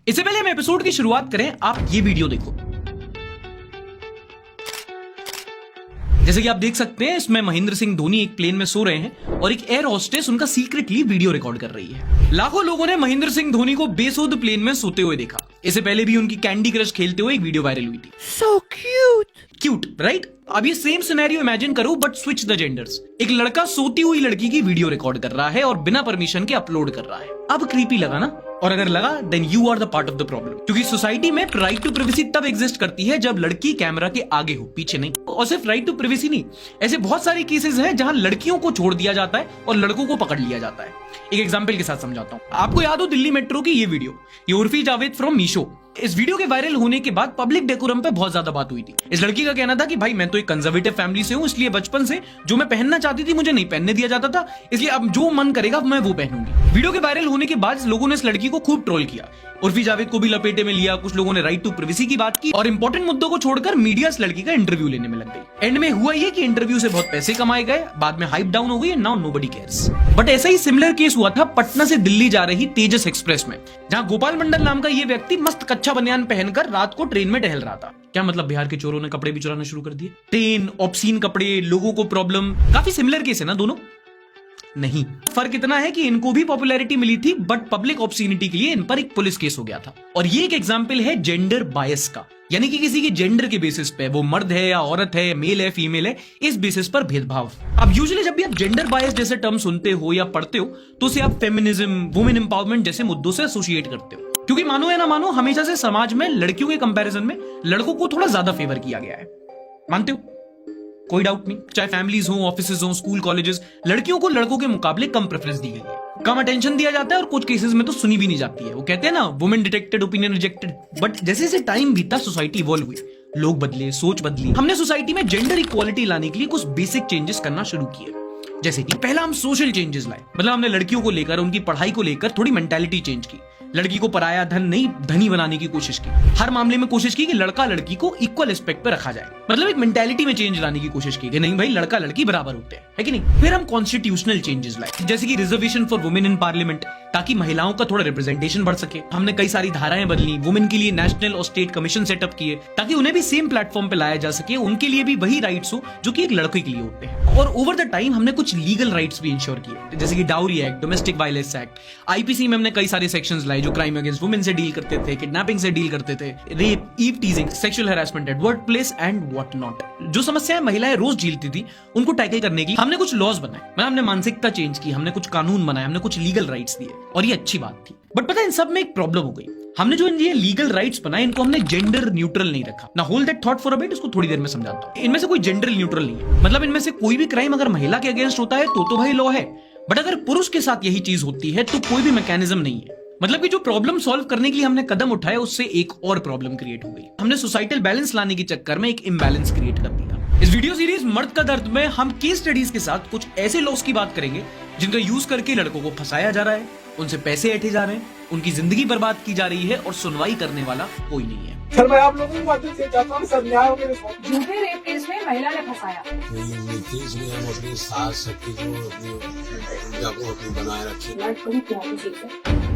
इससे पहले हम एपिसोड की शुरुआत करें, आप ये वीडियो देखो। जैसे कि आप देख सकते हैं, इसमें महेंद्र सिंह धोनी एक प्लेन में सो रहे हैं और एक एयर होस्टेस उनका सीक्रेटली वीडियो रिकॉर्ड कर रही है। लाखों लोगों ने महेंद्र सिंह धोनी को बेसुध प्लेन में सोते हुए देखा। इससे पहले भी उनकी कैंडी क्रश खेलते हुए एक वीडियो वायरल हुई थी। So cute. Cute, right? अब ये सेम सिनेरियो इमेजिन करो बट स्विच द जेंडर्स। एक लड़का सोती हुई लड़की की वीडियो रिकॉर्ड कर रहा है और बिना परमिशन के अपलोड कर रहा है। अब क्रीपी लगा ना? और अगर लगा then you are the part of the problem, क्योंकि सोसाइटी में राइट टू प्राइवेसी तब एग्जिस्ट करती है जब लड़की कैमरा के आगे हो, पीछे नहीं। और सिर्फ राइट टू प्राइवेसी नहीं, ऐसे बहुत सारे केसेस हैं जहां लड़कियों को छोड़ दिया जाता है और लड़कों को पकड़ लिया जाता है। एक एग्जांपल के साथ समझाता हूं। आपको याद हो दिल्ली मेट्रो की ये वीडियो, ये उर्फी जावेद फ्रॉम मीशो। इस वीडियो के वायरल होने के बाद पब्लिक डेकोरम पे बहुत ज्यादा बात हुई थी। इस लड़की का कहना था कि भाई मैं तो एक कंजर्वेटिव फैमिली से हूं, इसलिए बचपन से जो मैं पहनना चाहती थी मुझे नहीं पहनने दिया जाता था, इसलिए अब जो मन करेगा मैं वो पहनूंगी। वीडियो के वायरल होने के बाद लोगों ने इस लड़की को खूब ट्रोल किया। उर्फी जावेद को भी लपेटे में लिया, कुछ लोगों ने राइट टू प्राइवेसी की बात की और इंपॉर्टेंट मुद्दों को छोड़कर मीडिया इस लड़की का इंटरव्यू लेने में लग गई। एंड में हुआ ये कि इंटरव्यू से बहुत पैसे कमाए गए, बाद में हाइप डाउन हो गई, नाउ नोबडी केयर्स। बट ऐसा ही सिमिलर केस हुआ था पटना से दिल्ली जा रही तेजस एक्सप्रेस में, जहां गोपाल मंडल नाम का ये व्यक्ति मस्त कच्चा बनियान पहनकर रात को ट्रेन में टहल रहा था। क्या मतलब बिहार के चोरों ने कपड़े भी चुराना शुरू कर दिए? ट्रेन, ऑब्सीन कपड़े, लोगों को प्रॉब्लम, काफी सिमिलर केस है ना दोनों? नहीं, फर्क इतना है कि इनको भी पॉपुलैरिटी मिली थी बट पब्लिक ऑब्सीनिटी के लिए इन पर एक पुलिस केस हो गया था। और ये एक एग्जांपल है जेंडर बायस का, यानी कि किसी के जेंडर के बेसिस पे, वो मर्द है या औरत है, मेल है फीमेल है, इस बेसिस पर भेदभाव। अब यूजुअली जब भी आप जेंडर बायस जैसे टर्म सुनते हो या पढ़ते हो तो उसे आप फेमिनिज्म, वुमेन एम्पावरमेंट जैसे मुद्दों से एसोसिएट करते हो, क्योंकि मानो या ना मानो हमेशा से समाज में लड़कियों के कंपैरिजन में लड़कों को थोड़ा ज्यादा फेवर किया गया है। मानते हो? कोई डाउट नहीं। चाहे फैमिलीज हो, ऑफिसेज हो, स्कूल कॉलेजेस, लड़कियों को लड़कों के मुकाबले कम प्रेफरेंस दी गई है, कम अटेंशन दिया जाता है और कुछ केसेस में तो सुनी भी नहीं जाती है। वो कहते हैं ना, women detected opinion rejected. But जैसे जैसे टाइम बीता, सोसाइटी इवॉल्व हुई, लोग बदले, सोच बदली। हमने सोसाइटी में जेंडर इक्वालिटी लाने के लिए कुछ बेसिक चेंजेस करना शुरू किए। जैसे कि पहला हम सोशल चेंजेस लाए, मतलब हमने लड़कियों को लेकर, उनकी पढ़ाई को लेकर थोड़ी मेंटालिटी चेंज की। लड़की को पराया धन नहीं, धनी बनाने की कोशिश की। हर मामले में कोशिश की कि लड़का लड़की को इक्वल रिस्पेक्ट पे रखा जाए, मतलब एक मेंटालिटी में चेंज लाने की कोशिश की कि नहीं भाई, लड़का लड़की बराबर होते हैं, है कि नहीं? फिर हम कॉन्स्टिट्यूशनल चेंजेस लाए, जैसे कि reservation for women in parliament, ताकि महिलाओं का थोड़ा रिप्रेजेंटेशन बढ़ सके। हमने कई सारी धाराएं बदली, वुमेन के लिए नेशनल और स्टेट कमीशन सेटअप किए, ताकि उन्हें भी सेम प्लेटफॉर्म पे लाया जा सके, उनके लिए भी वही राइट्स हो जो कि एक लड़के के लिए होते हैं। और ओवर द टाइम हमने कुछ लीगल राइट्स भी इंश्योर किए, जैसे कि dowry act, domestic violence act, IPC में हमने कई सारे सेक्शंस लाए जो क्राइम अगेंस्ट वुमेन से डील करते थे, किडनैपिंग से डील करते थे, rape, eve teasing, sexual harassment at work place and what not. जो समस्याएं महिलाएं रोज झेलती थी उनको टैकल करने के लिए हमने कुछ लॉज बनाए, मतलब हमने मानसिकता चेंज की, हमने कुछ कानून बनाए, हमने कुछ लीगल राइट्स दिए, और ये अच्छी बात थी। बट पता है, इन सब में एक प्रॉब्लम हो गई। हमने जो ये लीगल राइट्स बनाए, इनको हमने जेंडर न्यूट्रल नहीं रखा। ना hold that thought for a bit, इसको थोड़ी देर में समझाता हूं। इनमें से कोई जेंडर न्यूट्रल नहीं है, मतलब इनमें से कोई भी क्राइम अगर महिला के अगेंस्ट होता है तो भाई लॉ है, बट अगर पुरुष के साथ यही चीज होती है तो कोई भी मैकेनिज्म नहीं है। मतलब कि जो प्रॉब्लम सॉल्व करने के लिए हमने कदम उठाए, उससे एक और प्रॉब्लम क्रिएट हो गई। हमने सोसाइटल बैलेंस लाने के चक्कर में एक इम्बैलेंस क्रिएट कर दिया। इस वीडियो सीरीज मर्द का दर्द में हम केस स्टडीज के साथ कुछ ऐसे लॉस की बात करेंगे जिनका यूज करके लड़कों को फंसाया जा रहा है, उनसे पैसे ऐंठे जा रहे हैं, उनकी जिंदगी बर्बाद की जा रही है और सुनवाई करने वाला कोई नहीं है। सर, मैं आप लोगों की बातें से चाहता हूँ, सर न्याय हो मेरे साथ। झूठे रेप केस में महिला ने फंसाया। इसलिए हम अपनी सास शक्ति को अपनी बनाए रखें। बड़ी प्यारी चीज है।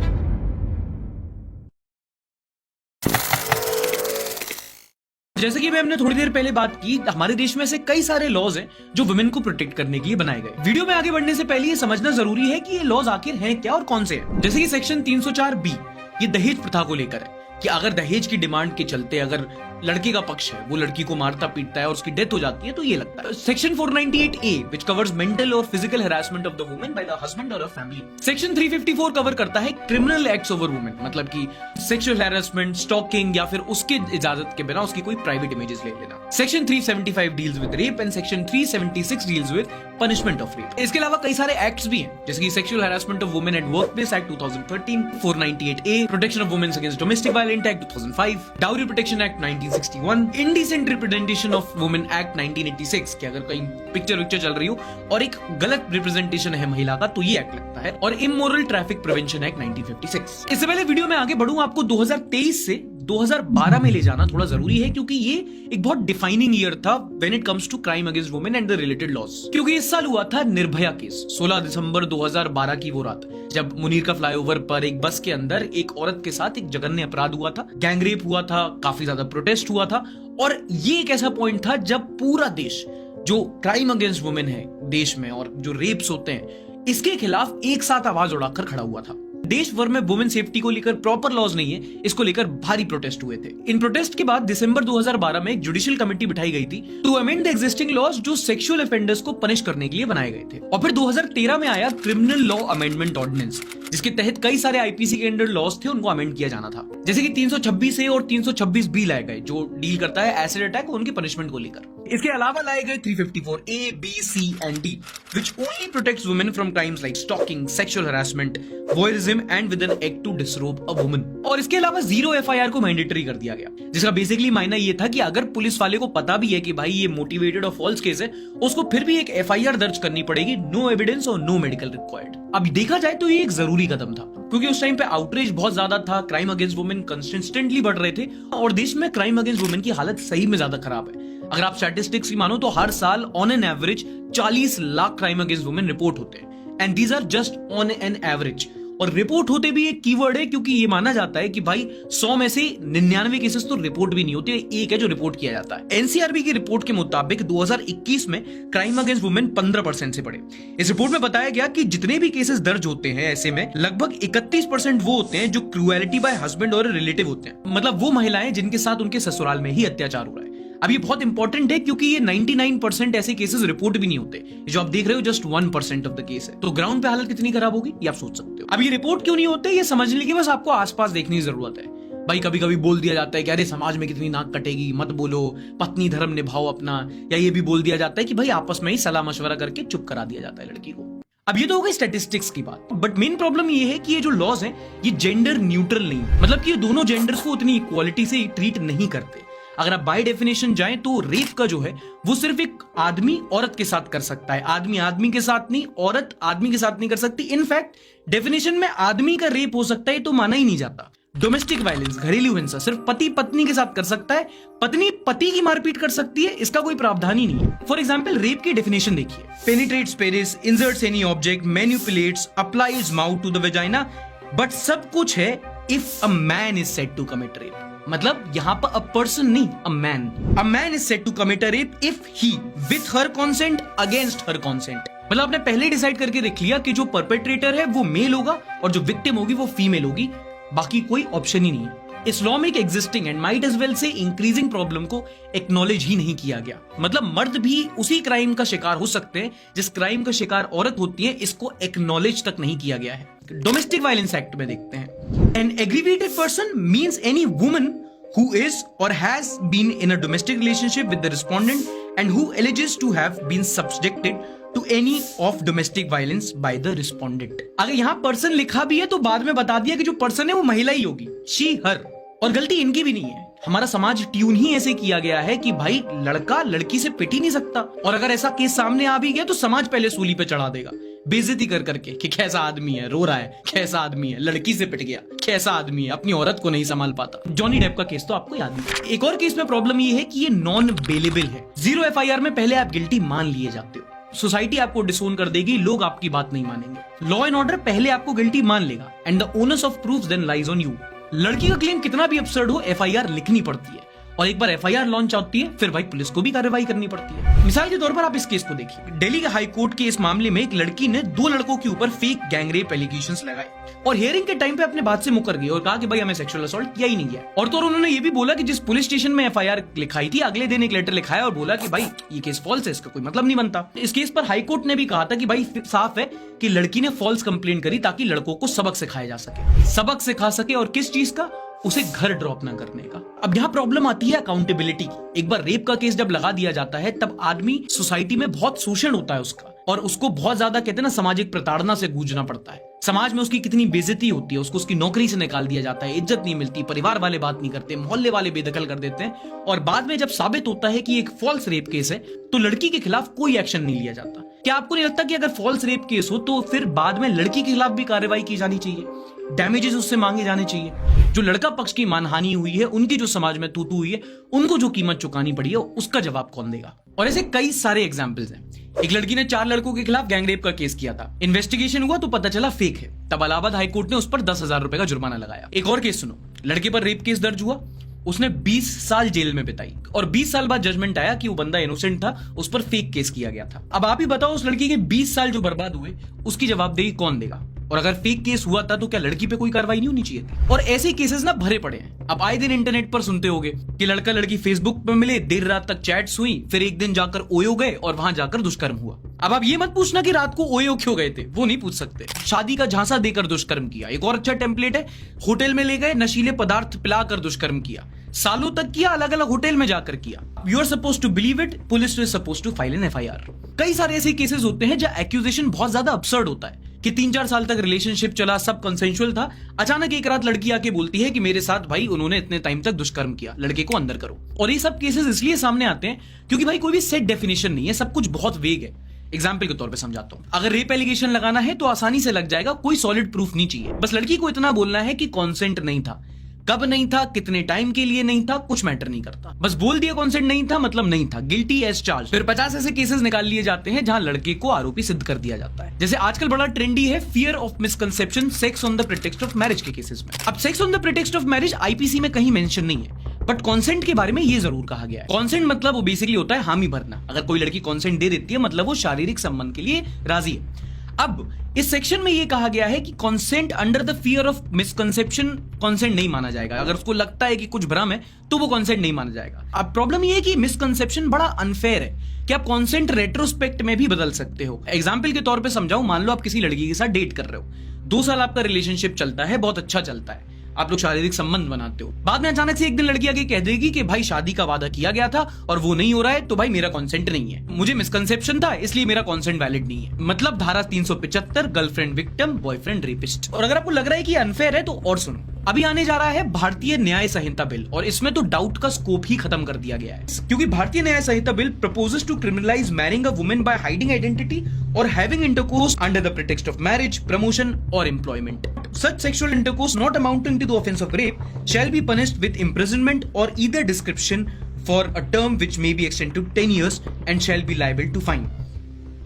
जैसे कि हमने थोड़ी देर पहले बात की, हमारे देश में से कई सारे लॉज हैं जो वुमेन को प्रोटेक्ट करने के लिए बनाए गए। वीडियो में आगे बढ़ने से पहले ये समझना जरूरी है कि ये लॉज आखिर हैं क्या और कौन से हैं। जैसे कि सेक्शन 304B, ये दहेज प्रथा को लेकर है कि अगर दहेज की डिमांड के चलते अगर लड़के का पक्ष है वो लड़की को मारता पीटता है और उसकी डेथ हो जाती है तो ये लगता है। Section 498A which covers mental और physical harassment of the women by the husband और फैमिली। सेक्शन 354 कवर करता है क्रिमिनल एक्ट्स ओवर वुमेन, मतलब कि सेक्सुअल हैरेसमेंट, स्टॉकिंग या फिर उसके इजाजत के बिना उसकी कोई प्राइवेट इमेजेस ले लेना। Section 375 deals with rape and section 376 deals with punishment of rape. इसके अलावा कई सारे एक्ट्स भी हैं, जैसे कि sexual harassment of women at work place act 2013, 498A, protection of women against domestic violence act 2005, dowry protection act 1961, indecent representation of women act 1986 कि अगर कहीं पिक्चर चल रही हो और एक गलत रिप्रेजेंटेशन है महिला का तो ये एक्ट लगता है, और इमोरल ट्रैफिक प्रिवेंशन एक्ट 1956। इससे पहले वीडियो में आगे बढ़ूं, आपको 2023 से 2012 में ले जाना थोड़ा जरूरी है, क्योंकि ये एक बहुत डिफाइनिंग ईयर था when it comes to crime against women and the related laws. क्योंकि इस साल हुआ था निर्भया केस। 16 दिसंबर 2012 की वो रात जब मुनीर का फ्लाईओवर पर एक बस के अंदर एक औरत के साथ एक जघन्य अपराध हुआ था, गैंगरेप हुआ था, काफी ज्यादा प्रोटेस्ट हुआ था। और ये एक ऐसा पॉइंट था जब पूरा देश, जो क्राइम अगेंस्ट वुमेन है देश में और जो रेप्स होते हैं, इसके खिलाफ एक साथ आवाज उठाकर खड़ा हुआ था। देश भर में वुमेन सेफ्टी को लेकर प्रॉपर लॉज नहीं है, इसको लेकर भारी प्रोटेस्ट हुए थे। इन प्रोटेस्ट के बाद दिसंबर 2012 में एक जुडिशियल कमेटी बिठाई गई थी to amend the existing laws जो सेक्सुअल ऑफेंडर्स को पनिश करने के लिए बनाए गए थे। और फिर 2013 में आया क्रिमिनल लॉ अमेंडमेंट ऑर्डिनेंस, जिसके तहत कई सारे आईपीसी के अंडर लॉज थे, उनको अमेंड किया जाना था। जैसे कि 326A और 326B लाए गए, जो डील करता है एसिड अटैक और उनकी पनिशमेंट को लेकर। इसके अलावा लाए गए 354A, B, C and D, which only protects women from crimes like stalking, sexual harassment, voyeurism and with an act to disrobe a woman। और इसके अलावा 0 FIR को मैंडेटरी कर दिया गया, जिसका बेसिकली मायना ये था कि अगर पुलिस वाले को पता भी है कि भाई ये मोटिवेटेड और फॉल्स केस है, उसको फिर भी एक FIR दर्ज करनी पड़ेगी, नो एविडेंस और नो मेडिकल रिक्वायर्ड। अब देखा जाए तो ये एक जरूरी कदम था, क्योंकि उस टाइम पे आउटरीच बहुत ज्यादा था, क्राइम अगेंस्ट वुमेन कंसिस्टेंटली बढ़ रहे थे और देश में क्राइम अगेंस्ट वुमेन की हालत सही में ज्यादा खराब है। अगर आप स्टैटिस्टिक्स की मानो तो हर साल on an average 40 lakh crime against women report होते हैं, and these are just on an average. और रिपोर्ट होते भी एक कीवर्ड है, क्योंकि ये माना जाता है कि भाई 100 में से 99 केसेस तो रिपोर्ट भी नहीं होते, एक है जो रिपोर्ट किया जाता है। एनसीआरबी की रिपोर्ट के मुताबिक 2021 में क्राइम अगेंस्ट वुमेन 15% से बढ़े। इस रिपोर्ट में बताया गया कि जितने भी केसेस दर्ज होते हैं, ऐसे में लगभग 31% वो होते हैं जो क्रूएलिटी बाय हस्बैंड और रिलेटिव होते हैं, मतलब वो महिलाएं जिनके साथ उनके ससुराल में ही अत्याचार हो रहा है। अब ये बहुत इंपॉर्टेंट है, क्योंकि ये 99% ऐसे केसेस रिपोर्ट भी नहीं होते, जो आप देख रहे हो जस्ट 1% ऑफ द केस है। तो ग्राउंड पे हालत कितनी खराब होगी ये आप सोच सकते हो। अब ये रिपोर्ट क्यों नहीं होते, ये समझने के बस आपको आसपास देखने की जरूरत है। भाई कभी कभी बोल दिया जाता है कि अरे समाज में कितनी नाक कटेगी, मत बोलो, पत्नी धर्म निभाओ अपना, या ये भी बोल दिया जाता है कि भाई आपस में ही सलाह मशवरा करके चुप करा दिया जाता है लड़की को। अब ये तो हो गई स्टैटिस्टिक्स की बात, बट मेन प्रॉब्लम ये है कि ये जो लॉज हैं ये जेंडर न्यूट्रल नहीं, मतलब कि ये दोनों जेंडर्स को उतनी इक्वालिटी से ट्रीट नहीं करते। अगर आप बाय डेफिनेशन जाएं तो रेप का जो है वो सिर्फ एक आदमी औरत के साथ कर सकता है, आदमी आदमी के साथ नहीं, औरत आदमी के साथ नहीं कर सकती। इनफैक्ट डेफिनेशन में आदमी का रेप हो सकता है तो माना ही नहीं जाता। डोमेस्टिक वायलेंस, घरेलू हिंसा, सिर्फ पति पत्नी के साथ कर सकता है, पत्नी पति की मारपीट कर सकती है, इसका कोई प्रावधान ही नहीं है। फॉर एग्जाम्पल रेप की डेफिनेशन देखिए, penetrates penis, inserts any object, manipulates, applies mouth to the vagina, but सब कुछ है if a man is said to commit rape. मतलब यहां पर अ पर्सन नहीं, a man is said to commit a rape if he with her consent against her consent. मतलब आपने पहले डिसाइड करके रख लिया कि जो परपेट्रेटर है वो मेल होगा और जो विक्टिम होगी वो फीमेल होगी, बाकी कोई ऑप्शन ही नहीं है। इस लॉ में एक existing and might as well से इंक्रीजिंग प्रॉब्लम को एक्नॉलेज ही नहीं किया गया। मतलब मर्द भी उसी क्राइम का शिकार हो सकते हैं जिस क्राइम का शिकार औरत होती है, इसको एक्नॉलेज तक नहीं किया गया है। डोमेस्टिक वायलेंस एक्ट में देखते हैं, an aggrieved person means any woman who is or has been in a domestic relationship with the respondent and who alleges to have been subjected to any of domestic violence by the respondent। अगर यहाँ person लिखा भी है तो बाद में बता दिया कि जो पर्सन है वो महिला ही होगी, she her, और गलती इनकी भी नहीं है। हमारा समाज ट्यून ही ऐसे किया गया है कि भाई लड़का लड़की से पिट ही नहीं सकता, और अगर ऐसा केस सामने आ भी गया तो समाज पहले सूली पे चढ़ा देगा, बेइज्जती कर करके कि कैसा आदमी है, रो रहा है, कैसा आदमी है, लड़की से पिट गया, कैसा आदमी है, अपनी औरत को नहीं संभाल पाता। जॉनी डेप का केस तो आपको याद है। एक और केस में प्रॉब्लम ये है कि ये नॉन बेलेबल है। 0 FIR में पहले आप गिल्टी मान लिए जाते हो, सोसाइटी आपको डिसोन कर देगी, लोग आपकी बात नहीं मानेंगे। लॉ एंड ऑर्डर पहले आपको गिल्टी मान लेगा and the onus of proof then lies on you. लड़की का क्लेम कितना भी अब्सर्ड हो, FIR लिखनी पड़ती है, और एक बार FIR लॉन्च होती है फिर भाई पुलिस को भी कार्रवाई करनी पड़ती है। मिसाल के तौर पर आप इस केस को देखिए, दिल्ली के हाई कोर्ट के इस मामले में एक लड़की ने 2 लड़कों के ऊपर फेक गैंगरेप एलिगेशंस लगाए और हियरिंग के टाइम पे अपने बात से मुकर गई और कहा कि भाई हमें सेक्सुअल असॉल्ट किया ही नहीं गया। और तो उन्होंने ये भी बोला कि जिस पुलिस स्टेशन में FIR लिखाई थी अगले दिन एक लेटर लिखाया और बोला कि भाई ये केस फॉल्स है, इसका कोई मतलब नहीं बनता। इस केस पर हाई कोर्ट ने भी कहा था कि भाई साफ है कि लड़की ने फॉल्स कंप्लेंट करी ताकि लड़कों को सबक सिखाया जा सके, सबक सिखा सके, और किस चीज का, उसे घर ड्रॉप ना करने का। अब यहाँ प्रॉब्लम आती है अकाउंटेबिलिटी की। एक बार रेप का केस जब लगा दिया जाता है तब आदमी सोसाइटी में बहुत शोषण होता है उसका, और उसको बहुत ज्यादा कहते हैं ना सामाजिक प्रताड़ना से गूंजना पड़ता है। समाज में उसकी कितनी बेइज्जती होती है, उसको उसकी नौकरी से निकाल दिया जाता है, इज्जत नहीं मिलती, परिवार वाले बात नहीं करते, मोहल्ले वाले बेदखल कर देते हैं, और बाद में जब साबित होता है कि एक फॉल्स रेप केस है तो लड़की के खिलाफ कोई एक्शन नहीं लिया जाता। क्या आपको नहीं लगता कि अगर फॉल्स रेप केस हो तो फिर बाद में लड़की के खिलाफ भी कार्रवाई की जानी चाहिए, डैमेजेस उससे मांगे जाने चाहिए? जो लड़का पक्ष की मानहानि हुई है, उनकी जो समाज में तू हुई है, उनको जो कीमत चुकानी पड़ी है उसका जवाब कौन देगा? और ऐसे कई सारे एग्जाम्पल्स हैं। एक लड़की ने 4 लड़कों के खिलाफ गैंगरेप का केस किया था। इन्वेस्टिगेशन हुआ तो पता चला फेक है। तब इलाहाबाद हाईकोर्ट ने उस पर 10,000 रुपए का जुर्माना लगाया। एक और केस सुनो, लड़के पर रेप केस दर्ज हुआ, उसने 20 साल जेल में बिताई और 20 साल बाद जजमेंट आया कि वो बंदा इनोसेंट था, उस पर फेक केस किया गया था। अब आप ही बताओ, उस लड़की के 20 साल जो बर्बाद हुए उसकी जवाबदेही कौन देगा? और अगर फेक केस हुआ था तो क्या लड़की पे कोई कार्रवाई नहीं होनी चाहिए थी? और ऐसे केसेस ना भरे पड़े हैं। अब आए दिन इंटरनेट पर सुनते होगे कि लड़का लड़की फेसबुक पर मिले, देर रात तक चैट्स हुई, फिर एक दिन जाकर ओयो गए और वहां जाकर दुष्कर्म हुआ। अब आप ये मत पूछना कि रात को ओयो क्यों गए थे, वो नहीं पूछ सकते। शादी का झांसा देकर दुष्कर्म किया। एक और अच्छा टेम्पलेट है, होटल में ले गए, नशीले पदार्थ पिलाकर दुष्कर्म किया, सालों तक किया, अलग अलग होटल में जाकर किया। You are suppose to believe it, police is suppose to file an FIR। कई सारे ऐसे केसेस होते हैं जहां एक्यूजेशन बहुत ज्यादा अब्सर्ड होता है कि 3-4 साल तक रिलेशनशिप चला, सब कंसेंशुअल था, अचानक एक रात लड़की आके बोलती है कि मेरे साथ भाई उन्होंने इतने टाइम तक दुष्कर्म किया, लड़के को अंदर करो। और ये सब केसेस इसलिए सामने आते हैं क्योंकि भाई कोई भी सेट डेफिनेशन नहीं है, सब कुछ बहुत वेग है। एग्जाम्पल के तौर पे समझाता हूं, अगर रेप एलिगेशन लगाना है तो आसानी से लग जाएगा, कोई सॉलिड प्रूफ नहीं चाहिए। बस लड़की को इतना बोलना है कि कॉन्सेंट नहीं था, कब नहीं था, कितने टाइम के लिए नहीं था, कुछ मैटर नहीं करता। बस बोल दिया कॉन्सेंट नहीं था मतलब नहीं था, गिल्टी एज चार्ज। फिर 50 ऐसे केसेस निकाल लिए जाते हैं जहां लड़के को आरोपी सिद्ध कर दिया जाता है। जैसे आजकल बड़ा ट्रेंडी है fear of misconception, sex on the pretext of marriage के केसेस में। अब sex on the pretext of marriage IPC में कहीं मेंशन नहीं है, बट कॉन्सेंट के बारे में ये जरूर कहा गया है। कॉन्सेंट मतलब वो बेसिकली होता है हामी भरना। अगर कोई लड़की कॉन्सेंट दे देती है मतलब वो शारीरिक संबंध के लिए राजी है। अब इस सेक्शन में ये कहा गया है कि consent under the fear of misconception consent नहीं माना जाएगा। अगर उसको लगता है कि कुछ भ्रम है तो वो कॉन्सेंट नहीं माना जाएगा। अब प्रॉब्लम ये है कि मिसकंसेप्शन बड़ा अनफेयर है कि आप कॉन्सेंट रेट्रोस्पेक्ट में भी बदल सकते हो। एग्जाम्पल के तौर पे समझाऊं, मान लो आप किसी लड़की के साथ डेट कर रहे हो, 2 साल आपका रिलेशनशिप चलता है, बहुत अच्छा चलता है, आप लोग शारीरिक संबंध बनाते हो। बाद में अचानक से एक दिन लड़की आके कह देगी कि भाई शादी का वादा किया गया था और वो नहीं हो रहा है, तो भाई मेरा कॉन्सेंट नहीं है, मुझे मिसकंसेप्शन था इसलिए मेरा कॉन्सेंट वैलिड नहीं है। मतलब धारा 375, गर्लफ्रेंड विक्टिम बॉयफ्रेंड रेपिस्ट। और अगर आपको लग रहा है कि अनफेयर है तो और सुनो, अभी आने जा रहा है भारतीय न्याय संहिता बिल, और इसमें तो डाउट का स्कोप ही खत्म कर दिया गया है, क्योंकि Bharatiya Nyaya Sanhita bill proposes to criminalise marrying a woman by hiding identity और having intercourse under the pretext of marriage, promotion और employment. Such sexual intercourse not amounting to the offense of rape shall be punished with imprisonment or either description for a term which may be extended to 10 years and shall be liable to fine।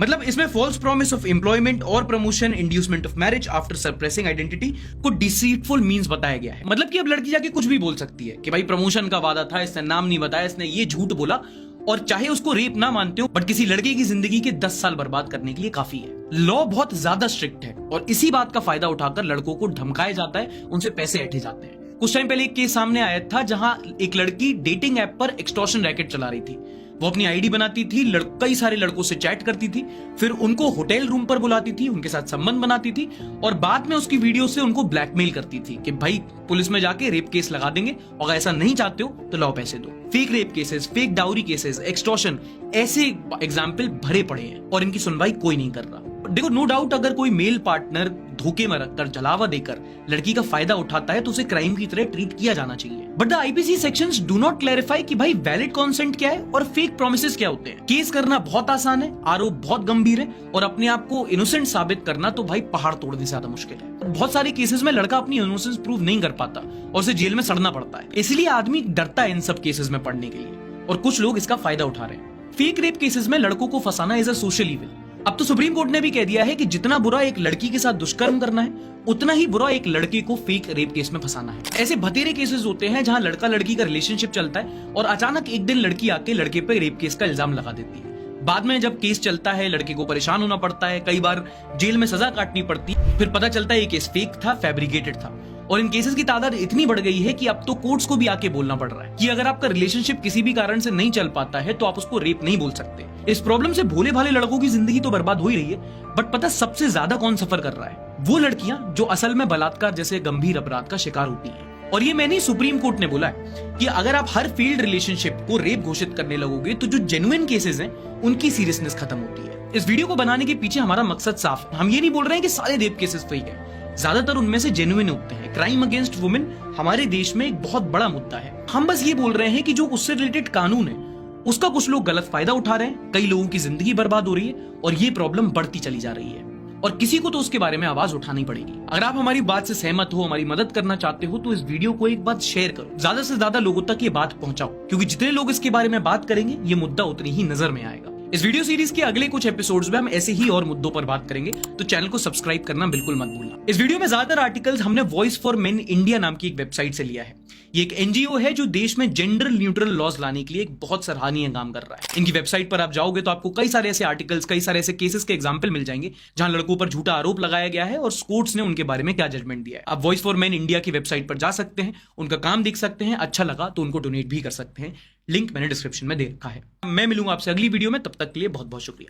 मतलब इसमें false promise of employment और promotion, inducement of marriage after suppressing identity को deceitful means बताया गया है। मतलब कि अब लड़की जाके कुछ भी बोल सकती है कि भाई प्रमोशन का वादा था, इसने नाम नहीं बताया, इसने ये झूठ बोला, और चाहे उसको रेप ना मानते हो बट किसी लड़के की जिंदगी के 10 साल बर्बाद करने के लिए काफी है। लॉ बहुत ज्यादा स्ट्रिक्ट है और इसी बात का फायदा उठाकर लड़कों को धमकाया जाता है, उनसे पैसे ऐंठे जाते हैं। कुछ टाइम पहले एक केस सामने आया था जहां एक लड़की डेटिंग ऐप पर एक्सटॉर्शन रैकेट चला रही थी। वो अपनी आईडी बनाती थी, कई सारे लड़कों से चैट करती थी, फिर उनको होटल रूम पर बुलाती थी, उनके साथ संबंध बनाती थी और बाद में उसकी वीडियो से उनको ब्लैकमेल करती थी कि भाई पुलिस में जाके रेप केस लगा देंगे और ऐसा नहीं चाहते हो तो लाओ पैसे दो। Fake rape cases, fake dowry cases, extortion, ऐसे एग्जाम्पल भरे पड़े हैं और इनकी सुनवाई कोई नहीं कर रहा। देखो, नो डाउट अगर कोई मेल पार्टनर धोखे में रखकर, जलावा देकर लड़की का फायदा उठाता है तो उसे क्राइम की तरह ट्रीट किया जाना चाहिए। But the IPC sections do not clarify कि भाई वैलिड कॉन्सेंट क्या है और फेक प्रोमिसेस क्या होते हैं। केस करना बहुत आसान है, आरोप बहुत गंभीर है और अपने आप को इनोसेंट साबित करना तो भाई पहाड़ तोड़ने से ज्यादा मुश्किल है। बहुत सारे केसेस में लड़का अपनी इनोसेंस प्रूव नहीं कर पाता और उसे जेल में सड़ना पड़ता है, इसलिए आदमी डरता है इन सब केसेस में पढ़ने के लिए और कुछ लोग इसका फायदा उठा रहे हैं। फेक रेप केसेस में लड़कों को फंसाना इज अ सोशल इविल। अब तो सुप्रीम कोर्ट ने भी कह दिया है कि जितना बुरा एक लड़की के साथ दुष्कर्म करना है उतना ही बुरा एक लड़के को फेक रेप केस में फंसाना है। ऐसे भतेरे केसेस होते हैं जहां लड़का लड़की का रिलेशनशिप चलता है और अचानक एक दिन लड़की आके लड़के पे रेप केस का इल्जाम लगा देती है। बाद में जब केस चलता है लड़के को परेशान होना पड़ता है, कई बार जेल में सजा काटनी पड़ती, फिर पता चलता है ये केस फेक था, फैब्रिकेटेड था। और इन केसेस की तादाद इतनी बढ़ गई है कि अब तो कोर्ट्स को भी आके बोलना पड़ रहा है कि अगर आपका रिलेशनशिप किसी भी कारण से नहीं चल पाता है तो आप उसको रेप नहीं बोल सकते। इस प्रॉब्लम से भोले भाले लड़कों की जिंदगी तो बर्बाद हो ही रही है, बट पता सबसे ज्यादा कौन सफर कर रहा है? वो लड़कियां जो असल में बलात्कार जैसे गंभीर अपराध का शिकार होती हैं। और ये मैंने सुप्रीम कोर्ट ने बोला है कि अगर आप हर फील्ड रिलेशनशिप को रेप घोषित करने लगोगे तो जो जेन्युइन केसेस हैं उनकी सीरियसनेस खत्म होती है। इस वीडियो को बनाने के पीछे हमारा मकसद साफ है। हम ये नहीं बोल रहे हैं कि सारे रेप केसेस फेक है, ज्यादातर उनमें से जेन्युइन होते हैं। क्राइम अगेंस्ट वुमेन हमारे देश में एक बहुत बड़ा मुद्दा है। हम बस ये बोल रहे हैं कि जो उससे रिलेटेड कानून है उसका कुछ लोग गलत फायदा उठा रहे हैं, कई लोगों की जिंदगी बर्बाद हो रही है और ये प्रॉब्लम बढ़ती चली जा रही है और किसी को तो उसके बारे में आवाज उठानी पड़ेगी। अगर आप हमारी बात से सहमत हो, हमारी मदद करना चाहते हो तो इस वीडियो को एक बार शेयर करो, ज्यादा से ज्यादा लोगों तक ये बात पहुंचाओ, क्योंकि जितने लोग इसके बारे में बात करेंगे ये मुद्दा उतनी ही नजर में आएगा। इस वीडियो सीरीज के अगले कुछ एपिसोड्स में हम ऐसे ही और मुद्दों पर बात करेंगे, तो चैनल को सब्सक्राइब करना बिल्कुल मत भूलना। इस वीडियो में ज्यादातर आर्टिकल्स हमने वॉइस फॉर मेन इंडिया नाम की एक वेबसाइट से लिया है। ये एक एनजीओ है जो देश में जेंडर न्यूट्रल लॉज लाने के लिए एक बहुत सराहनीय काम कर रहा है। इनकी वेबसाइट पर आप जाओगे तो आपको कई सारे ऐसे आर्टिकल्स, कई सारे ऐसे केसेस के एग्जांपल मिल जाएंगे जहां लड़कों पर झूठा आरोप लगाया गया है और कोर्ट्स ने उनके बारे में क्या जजमेंट दिया है। आप वॉइस फॉर मेन इंडिया की वेबसाइट पर जा सकते हैं, उनका काम देख सकते हैं, अच्छा लगा तो उनको डोनेट भी कर सकते हैं। लिंक मैंने डिस्क्रिप्शन में दे रखा है। मैं मिलूंगा आपसे अगली वीडियो में, तब तक के लिए बहुत बहुत शुक्रिया।